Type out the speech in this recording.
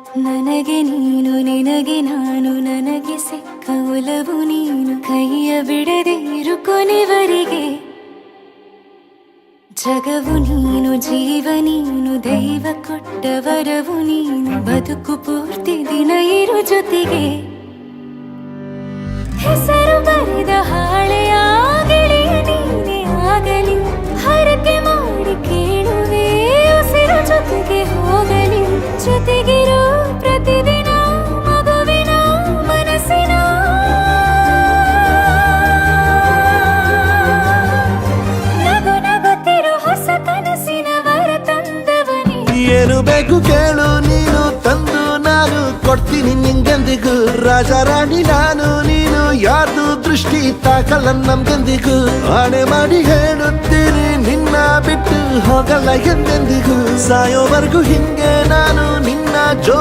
ನನಗೆ ನೀನು ನಿನಗೆ ನಾನು ನನಗೆ ಸಿಕ್ಕ ಒಲವು ನೀನು ಕೈಯ ಬಿಡದೆ ಇರು ಕೊನೆವರೆಗೆ ಜಗವು ನೀನು ಜೀವ ನೀನು ದೈವ ಕೊಟ್ಟ ವರವು ನೀನು ಬದುಕು ಪೂರ್ತಿ ದಿನ ಇರು ಜೊತೆಗೆ ಹೆಸರು ಬರೆದ ಹಾಳೆಯಾಗಲಿ ನೀನೇ ಆಗಲಿ ಹರಕೆ ಮಾಡಿ ಕೇಳುವೆ ಉಸಿರು ಜೊತೆಗೆ ಹೋಗಲಿ ಜೊತೆಗಿರೋ ಪ್ರತಿದಿನ ಮಗುವಿನ ಮನಸ್ಸಿನ ನಗು ನಗುತ್ತಿರೋ ಹೊಸ ಕನಸಿನ ವರ ತಂದವನೇ ಏನು ಬೇಕು ಕೇಳು ನೀನು ತಂದು ನಾನು ಕೊಡ್ತೀನಿ ನಿಂಗೆಂದಿಗೂ ರಾಜ ರಾಣಿ ನಾನು ನೀನು ಯಾರ್ದು ದೃಷ್ಟಿ ತಾಕಲ್ಲ ನಮ್ಗೆಂದಿಗೂ ಆಣೆ ಮಾಡಿ ಹೇಳುತ್ತೀನಿ ನಿನ್ನ ಬಿಟ್ಟು ಹೋಗಲ್ಲ ಎಂದೆಂದಿಗೂ ಸಾಯೋವರೆಗೂ ಹಿಂಗೆ ನಾನು ನಿನ್ನ